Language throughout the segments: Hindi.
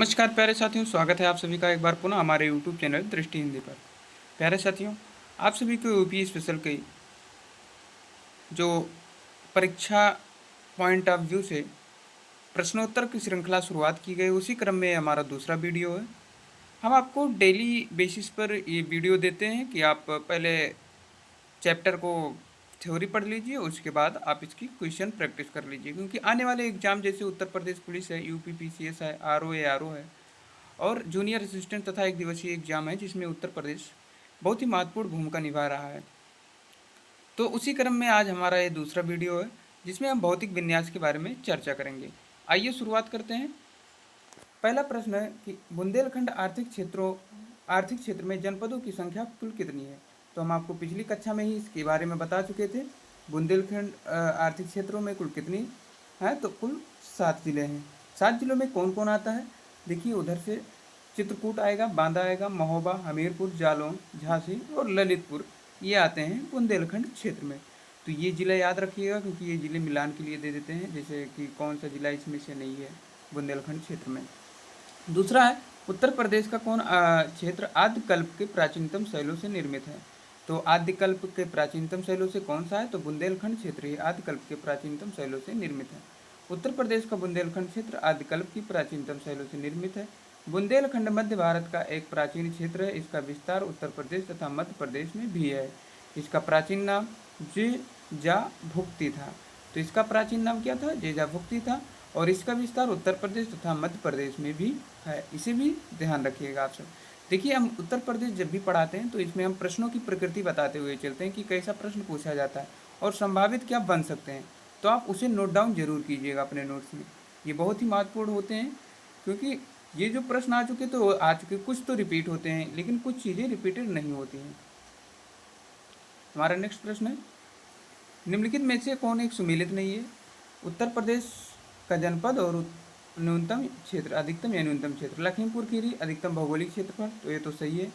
नमस्कार प्यारे साथियों, स्वागत है आप सभी का एक बार पुनः हमारे यूट्यूब चैनल दृष्टि हिंदी पर। प्यारे साथियों, आप सभी को यूपी स्पेशल की जो परीक्षा पॉइंट ऑफ व्यू से प्रश्नोत्तर की श्रृंखला शुरुआत की गई, उसी क्रम में हमारा दूसरा वीडियो है। हम आपको डेली बेसिस पर ये वीडियो देते हैं कि आप पहले चैप्टर को थ्योरी पढ़ लीजिए, उसके बाद आप इसकी क्वेश्चन प्रैक्टिस कर लीजिए, क्योंकि आने वाले एग्जाम जैसे उत्तर प्रदेश पुलिस है, यूपी पीसीएस है, आरओ है और जूनियर असिस्टेंट तथा एक दिवसीय एग्जाम है, जिसमें उत्तर प्रदेश बहुत ही महत्वपूर्ण भूमिका निभा रहा है। तो उसी क्रम में आज हमारा ये दूसरा वीडियो है, जिसमें हम भौतिक विन्यास के बारे में चर्चा करेंगे। आइए शुरुआत करते हैं। पहला प्रश्न है कि बुंदेलखंड आर्थिक क्षेत्र में जनपदों की संख्या कुल कितनी है। तो हम आपको पिछली कक्षा में ही इसके बारे में बता चुके थे। बुंदेलखंड आर्थिक क्षेत्रों में कुल कितनी है, तो कुल 7 जिले हैं। 7 जिलों में कौन कौन आता है, देखिए उधर से चित्रकूट आएगा, बांदा आएगा, महोबा, हमीरपुर, जालौन, झांसी और ललितपुर, ये आते हैं बुंदेलखंड क्षेत्र में। तो ये ज़िला याद रखिएगा, क्योंकि ये ज़िले मिलान के लिए दे देते हैं, जैसे कि कौन सा ज़िला इसमें से नहीं है बुंदेलखंड क्षेत्र में। दूसरा है उत्तर प्रदेश का कौन क्षेत्र आद्यकल्प के प्राचीनतम शैलों से निर्मित है। तो आद्यकल्प के प्राचीनतम शैलों से कौन सा है, तो बुंदेलखंड क्षेत्र ही आद्यकल्प के प्राचीनतम शैलों से निर्मित है। उत्तर प्रदेश का बुंदेलखंड क्षेत्र आद्यकल्प की प्राचीनतम शैलों से निर्मित है। बुंदेलखंड मध्य भारत का एक प्राचीन क्षेत्र है। इसका विस्तार उत्तर प्रदेश तथा मध्य प्रदेश में भी है। इसका प्राचीन नाम जेजा भुक्ति था। तो इसका प्राचीन नाम क्या था, जेजा भुक्ति था। और इसका विस्तार उत्तर प्रदेश तथा मध्य प्रदेश में भी है, इसे भी ध्यान रखिएगा आप सब। देखिए, हम उत्तर प्रदेश जब भी पढ़ाते हैं तो इसमें हम प्रश्नों की प्रकृति बताते हुए चलते हैं कि कैसा प्रश्न पूछा जाता है और संभावित क्या बन सकते हैं। तो आप उसे नोट डाउन जरूर कीजिएगा अपने नोट्स में, ये बहुत ही महत्वपूर्ण होते हैं, क्योंकि ये जो प्रश्न आ चुके तो आ चुके, कुछ तो रिपीट होते हैं लेकिन कुछ चीज़ें रिपीटेड नहीं होती हैं। हमारा नेक्स्ट प्रश्न है, निम्नलिखित में से कौन एक सुमेलित नहीं है। उत्तर प्रदेश का जनपद और न्यूनतम क्षेत्र, अधिकतम या न्यूनतम क्षेत्र। लखीमपुर खीरी अधिकतम भौगोलिक क्षेत्रफल, तो ये तो सही है।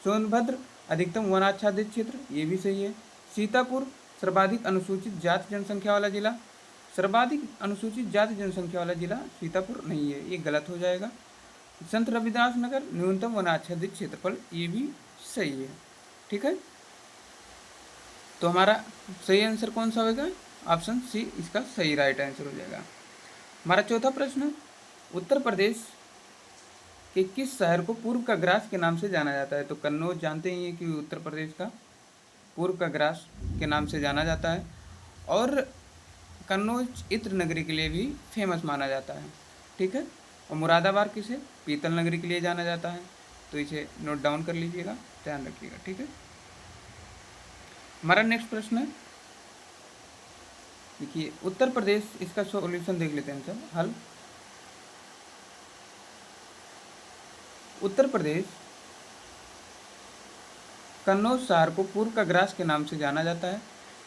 सोनभद्र अधिकतम वनाच्छादित क्षेत्र, ये भी सही है। सीतापुर सर्वाधिक अनुसूचित जाति जनसंख्या वाला जिला, सर्वाधिक अनुसूचित जाति जनसंख्या वाला जिला सीतापुर नहीं है, ये गलत हो जाएगा। संत रविदास नगर न्यूनतम वनाच्छादित क्षेत्रफल, ये भी सही है। ठीक है, तो हमारा सही आंसर कौन सा होगा, ऑप्शन सी इसका सही राइट आंसर हो जाएगा। हमारा चौथा प्रश्न, उत्तर प्रदेश के किस शहर को पूर्व का ग्रास के नाम से जाना जाता है। तो कन्नौज जानते ही हैं कि उत्तर प्रदेश का पूर्व का ग्रास के नाम से जाना जाता है, और कन्नौज इत्र नगरी के लिए भी फेमस माना जाता है। ठीक है, और मुरादाबाद किसे पीतल नगरी के लिए जाना जाता है। तो इसे नोट डाउन कर लीजिएगा, ध्यान रखिएगा। ठीक है, हमारा नेक्स्ट प्रश्न है, देखिए उत्तर प्रदेश, इसका सॉल्यूशन देख लेते हैं सब हल। उत्तर प्रदेश कन्नौज शहर को पूर्व का ग्रास के नाम से जाना जाता है।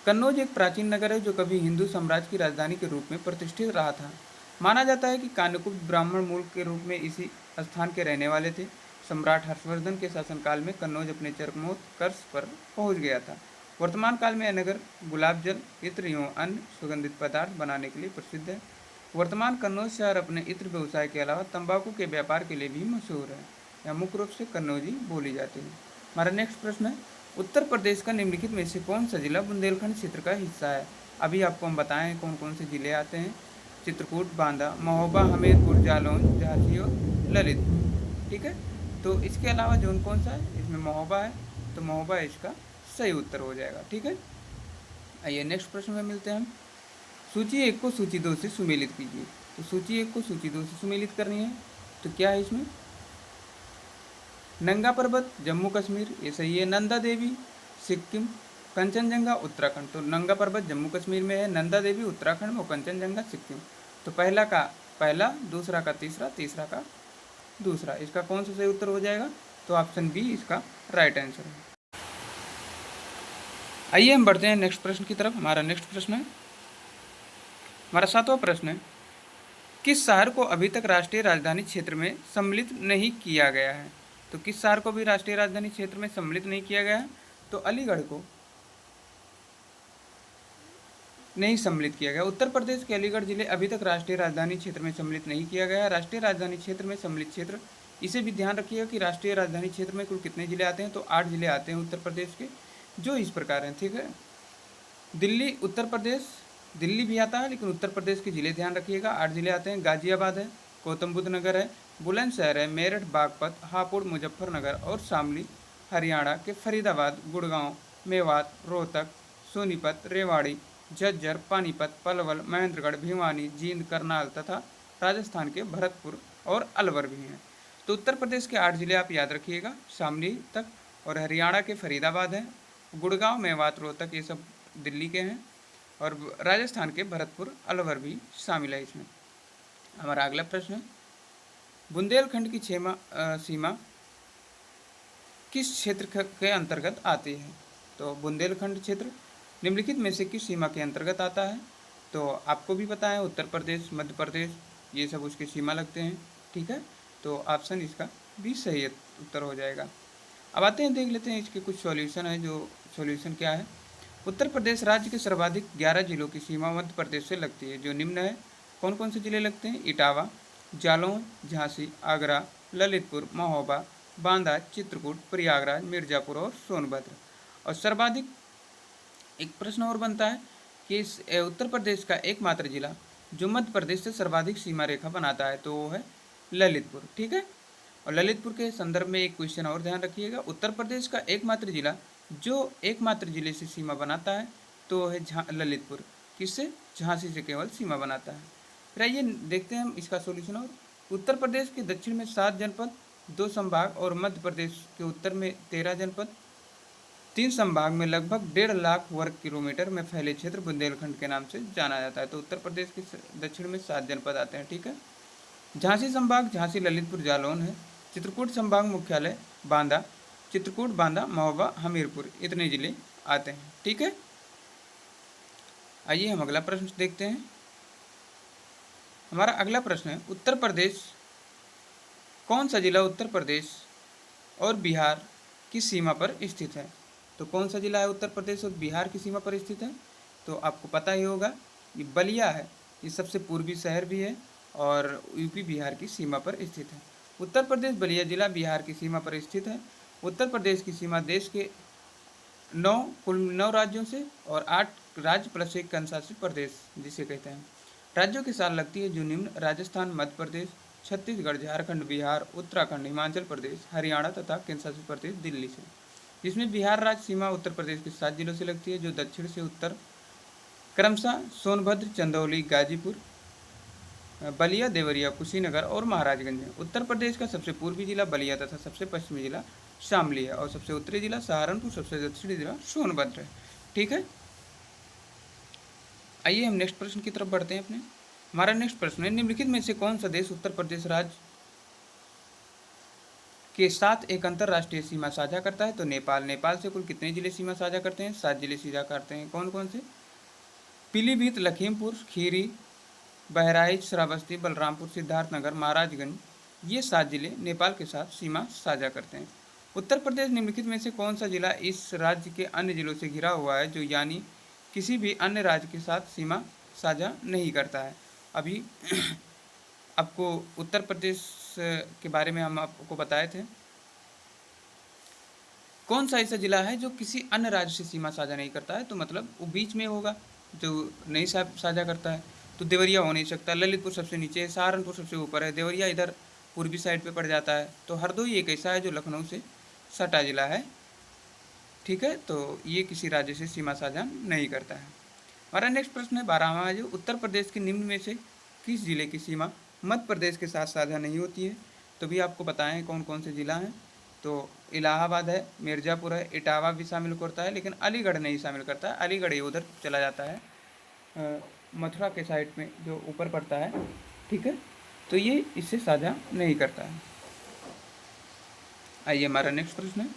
कन्नौज एक प्राचीन नगर है जो कभी हिंदू साम्राज्य की राजधानी के रूप में प्रतिष्ठित रहा था। माना जाता है कि कान्यकुब्ज ब्राह्मण मूल के रूप में इसी स्थान के रहने वाले थे। सम्राट हर्षवर्धन के शासनकाल में कन्नौज अपने चरमोत्कर्ष पर पहुंच गया था। वर्तमान काल में यह नगर गुलाब जल, इत्र एवं अन्य सुगंधित पदार्थ बनाने के लिए प्रसिद्ध है। वर्तमान कन्नौज शहर अपने इत्र व्यवसाय के अलावा तंबाकू के व्यापार के लिए भी मशहूर है। यह मुख्य रूप से कन्नौजी बोली जाती है। हमारा नेक्स्ट प्रश्न है, उत्तर प्रदेश का निम्नलिखित में से कौन सा जिला बुंदेलखंड क्षेत्र का हिस्सा है। अभी आपको हम बताएं कौन कौन से जिले आते हैं, चित्रकूट, बांदा, महोबा, हमीरपुर, जालौन, झांसी और ललितपुर। ठीक है, तो इसके अलावा जोन कौन सा है, इसमें महोबा है, तो महोबा इसका सही उत्तर हो जाएगा। ठीक है, आइए नेक्स्ट प्रश्न में मिलते हैं हम। सूची 1 को सूची 2 से सुमेलित कीजिए। तो सूची 1 को सूची 2 से सुमेलित करनी है, तो क्या है इसमें, नंगा पर्वत जम्मू कश्मीर, ये सही है। नंदा देवी सिक्किम, कंचनजंगा उत्तराखंड, तो नंगा पर्वत जम्मू कश्मीर में है, नंदा देवी उत्तराखंड में और कंचनजंगा सिक्किम। तो पहला का पहला, दूसरा का तीसरा, तीसरा का दूसरा, इसका कौन सा सही उत्तर हो जाएगा, तो ऑप्शन बी इसका राइट आंसर है। आइए हम बढ़ते हैं नेक्स्ट प्रश्न की तरफ। हमारा नेक्स्ट प्रश्न है, हमारा 7वां प्रश्न है, किस शहर को अभी तक राष्ट्रीय राजधानी क्षेत्र में सम्मिलित नहीं किया गया है। तो किस शहर को भी राष्ट्रीय राजधानी क्षेत्र में सम्मिलित नहीं किया गया है, तो अलीगढ़ को नहीं सम्मिलित किया गया। उत्तर प्रदेश के अलीगढ़ जिले अभी तक राष्ट्रीय राजधानी क्षेत्र में सम्मिलित नहीं किया गया। राष्ट्रीय राजधानी क्षेत्र में सम्मिलित क्षेत्र, इसे भी ध्यान रखिएगा कि राष्ट्रीय राजधानी क्षेत्र में कुल कितने जिले आते हैं, तो 8 जिले आते हैं उत्तर प्रदेश के, जो इस प्रकार हैं, ठीक है। दिल्ली, उत्तर प्रदेश, दिल्ली भी आता है लेकिन उत्तर प्रदेश के जिले ध्यान रखिएगा, 8 जिले आते हैं। गाजियाबाद है, गौतम बुद्ध नगर है, बुलंदशहर है, मेरठ, बागपत, हापुड़, मुजफ्फरनगर और शामली। हरियाणा के फरीदाबाद, गुड़गांव, मेवात, रोहतक, सोनीपत, रेवाड़ी, झज्जर, पानीपत, पलवल, महेंद्रगढ़, भिवानी, जींद, करनाल तथा राजस्थान के भरतपुर और अलवर भी हैं। तो उत्तर प्रदेश के 8 जिले आप याद रखिएगा शामली तक, और हरियाणा के फरीदाबाद है, गुड़गांव, मेवात, रोहतक ये सब दिल्ली के हैं, और राजस्थान के भरतपुर, अलवर भी शामिल है इसमें। हमारा अगला प्रश्न है, बुंदेलखंड की सीमा किस क्षेत्र के अंतर्गत आती है? तो बुंदेलखंड क्षेत्र निम्नलिखित में से किस सीमा के अंतर्गत आता है? तो आपको भी पता है उत्तर प्रदेश, मध्य प्रदेश ये सब उसकी सीमा लगते हैं, ठीक है। तो ऑप्शन इसका भी सही उत्तर हो जाएगा। अब आते हैं, देख लेते हैं इसके कुछ सॉल्यूशन है। जो सॉल्यूशन क्या है, उत्तर प्रदेश राज्य के सर्वाधिक 11 जिलों की सीमा मध्य प्रदेश से लगती है, जो निम्न है। कौन कौन से जिले लगते हैं? इटावा, जालौन, झांसी, आगरा, ललितपुर, महोबा, बांदा, चित्रकूट, प्रयागराज, मिर्ज़ापुर और सोनभद्र। और सर्वाधिक, एक प्रश्न और बनता है कि इस उत्तर प्रदेश का एकमात्र जिला जो मध्य प्रदेश से सर्वाधिक सीमा रेखा बनाता है, तो वो है ललितपुर, ठीक है। और ललितपुर के संदर्भ में एक क्वेश्चन और ध्यान रखिएगा, उत्तर प्रदेश का एकमात्र जिला जो एकमात्र जिले से सीमा बनाता है तो है ललितपुर। किससे? झांसी से केवल सीमा बनाता है। फिर आइए देखते हैं हम इसका सॉल्यूशन। और उत्तर प्रदेश के दक्षिण में 7 जनपद, 2 संभाग, और मध्य प्रदेश के उत्तर में 13 जनपद, 3 संभाग में लगभग 1.5 लाख वर्ग किलोमीटर में फैले क्षेत्र बुंदेलखंड के नाम से जाना जाता है। तो उत्तर प्रदेश के दक्षिण में 7 जनपद आते हैं, ठीक है। झांसी संभाग, झांसी, ललितपुर, जालौन है। चित्रकूट संभाग मुख्यालय बांदा, चित्रकूट, बांदा, महोबा, हमीरपुर, इतने जिले आते हैं, ठीक है। आइए हम अगला प्रश्न देखते हैं। हमारा अगला प्रश्न है, उत्तर प्रदेश, कौन सा जिला उत्तर प्रदेश और बिहार की सीमा पर स्थित है? तो कौन सा जिला है उत्तर प्रदेश और बिहार की सीमा पर स्थित है? तो आपको पता ही होगा, ये बलिया है। ये सबसे पूर्वी शहर भी है और यूपी बिहार की सीमा पर स्थित है। उत्तर प्रदेश बलिया जिला बिहार की सीमा पर स्थित है। उत्तर प्रदेश की सीमा देश के कुल 9 राज्यों से और 8 राज्य प्लस एक केंद्रशासित प्रदेश जिसे कहते हैं राज्यों के साथ लगती है, जो निम्न: राजस्थान, मध्य प्रदेश, छत्तीसगढ़, झारखंड, बिहार, उत्तराखंड, हिमाचल प्रदेश, हरियाणा तथा केंद्रशासित प्रदेश दिल्ली से। जिसमें बिहार राज्य सीमा उत्तर प्रदेश के 7 जिलों से लगती है, जो दक्षिण से उत्तर क्रमशः सोनभद्र, चंदौली, गाजीपुर, बलिया, देवरिया, कुशीनगर और महाराजगंज है। उत्तर प्रदेश का सबसे पूर्वी जिला बलिया तथा सबसे पश्चिमी जिला शामली है, और सबसे उत्तरी जिला सहारनपुर, सबसे दक्षिणी जिला सोनभद्र है, ठीक है। आइए हम नेक्स्ट प्रश्न की तरफ बढ़ते हैं अपने। हमारा नेक्स्ट प्रश्न है, निम्नलिखित में से कौन सा देश उत्तर प्रदेश राज्य के साथ एक अंतर्राष्ट्रीय सीमा साझा करता है? तो नेपाल। नेपाल से कुल कितने जिले सीमा साझा करते हैं? 7 जिले साझा करते हैं। कौन कौन से? पीलीभीत, लखीमपुर खीरी, बहराइच, श्रावस्ती, बलरामपुर, सिद्धार्थनगर, महाराजगंज, ये 7 जिले नेपाल के साथ सीमा साझा करते हैं। उत्तर प्रदेश निम्नलिखित में से कौन सा जिला इस राज्य के अन्य जिलों से घिरा हुआ है, जो यानी किसी भी अन्य राज्य के साथ सीमा साझा नहीं करता है? अभी आपको उत्तर प्रदेश के बारे में हम आपको बताए थे। कौन सा ऐसा जिला है जो किसी अन्य राज्य से सीमा साझा नहीं करता है? तो मतलब वो बीच में होगा, जो नहीं साझा करता है। तो देवरिया हो नहीं सकता, ललितपुर सबसे नीचे है, सहारनपुर सबसे ऊपर है, देवरिया इधर पूर्वी साइड पे पड़ जाता है। तो हरदोई एक ऐसा है जो लखनऊ से सटा जिला है, ठीक है। तो ये किसी राज्य से सीमा साझा नहीं करता है। हमारा नेक्स्ट प्रश्न है 12वां, जो उत्तर प्रदेश के निम्न में से किस जिले की सीमा मध्य प्रदेश के साथ साझा नहीं होती है? तो भी आपको बताएं कौन कौन से जिला हैं। तो इलाहाबाद है, मिर्ज़ापुर है, इटावा भी शामिल करता है, लेकिन अलीगढ़ नहीं शामिल करता है। अलीगढ़ ये उधर चला जाता है मथुरा के साइड में जो ऊपर पड़ता है, ठीक है। तो ये इससे साझा नहीं करता है। आइए हमारा नेक्स्ट प्रश्न है,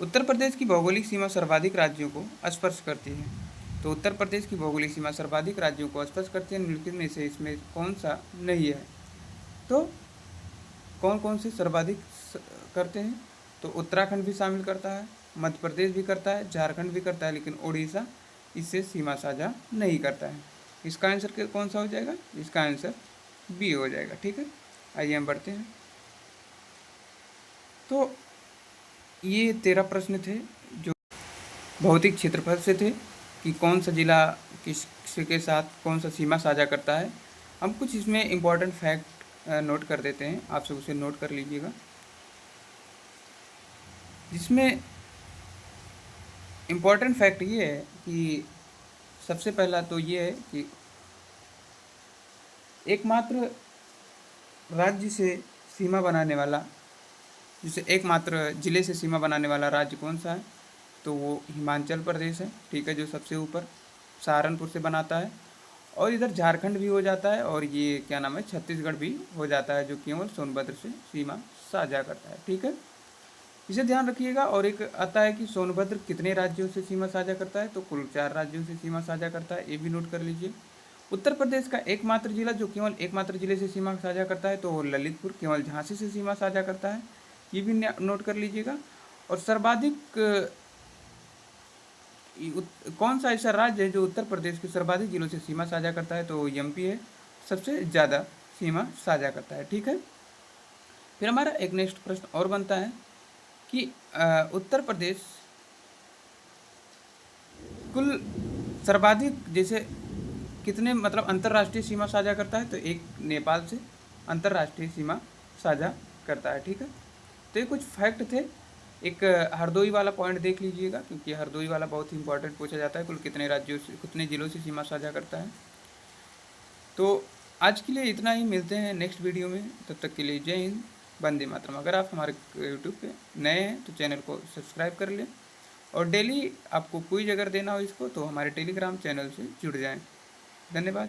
उत्तर प्रदेश की भौगोलिक सीमा सर्वाधिक राज्यों को स्पर्श करती है। तो उत्तर प्रदेश की भौगोलिक सीमा सर्वाधिक राज्यों को स्पर्श करती है, निम्नलिखित में से इसमें कौन सा नहीं है? तो कौन कौन से सर्वाधिक करते हैं? तो उत्तराखंड भी शामिल करता है, मध्य प्रदेश भी करता है, झारखंड भी करता है, लेकिन उड़ीसा इससे सीमा साझा नहीं करता है। इसका आंसर कौन सा हो जाएगा? इसका आंसर बी हो जाएगा। ठीक है, आइए हम बढ़ते हैं। तो ये 13 प्रश्न थे जो भौतिक क्षेत्रफल से थे कि कौन सा जिला किस के साथ कौन सा सीमा साझा करता है। हम कुछ इसमें इम्पोर्टेंट फैक्ट नोट कर देते हैं, आप सब उसे नोट कर लीजिएगा। जिसमें इम्पोर्टेंट फैक्ट ये है कि सबसे पहला तो ये है कि एकमात्र राज्य से सीमा बनाने वाला, जिसे एकमात्र जिले से सीमा बनाने वाला राज्य कौन सा है? तो वो हिमाचल प्रदेश है। ठीक है, जो सबसे ऊपर सहारनपुर से बनाता है। और इधर झारखंड भी हो जाता है, और ये क्या नाम है, छत्तीसगढ़ भी हो जाता है, जो केवल सोनभद्र से सीमा साझा करता है। ठीक है, इसे ध्यान रखिएगा। और एक आता है कि सोनभद्र कितने राज्यों से सीमा साझा करता है? तो कुल 4 राज्यों से सीमा साझा करता है, ये भी नोट कर लीजिए। उत्तर प्रदेश का एकमात्र जिला जो केवल एकमात्र जिले से सीमा साझा करता है तो वो ललितपुर केवल झांसी से सीमा साझा करता है, ये भी नोट कर लीजिएगा। और सर्वाधिक कौन सा ऐसा राज्य है जो उत्तर प्रदेश के सर्वाधिक जिलों से सीमा साझा करता है? तो एमपी है, सबसे ज़्यादा सीमा साझा करता है। ठीक है, फिर हमारा एक नेक्स्ट प्रश्न और बनता है कि उत्तर प्रदेश कुल सर्वाधिक जैसे कितने मतलब अंतर्राष्ट्रीय सीमा साझा करता है? तो एक नेपाल से अंतर्राष्ट्रीय सीमा साझा करता है। ठीक है, तो ये कुछ फैक्ट थे। एक हरदोई वाला पॉइंट देख लीजिएगा, क्योंकि हरदोई वाला बहुत ही इंपॉर्टेंट पूछा जाता है, कुल कितने राज्यों से कितने जिलों से सीमा साझा करता है। तो आज के लिए इतना ही, मिलते हैं नेक्स्ट वीडियो में, तब तक के लिए जय हिंद, वंदे मातरम। अगर आप हमारे यूट्यूब पे नए हैं तो चैनल को सब्सक्राइब कर लें, और डेली आपको क्विज अगर देना हो इसको तो हमारे टेलीग्राम चैनल से जुड़ जाएं। धन्यवाद।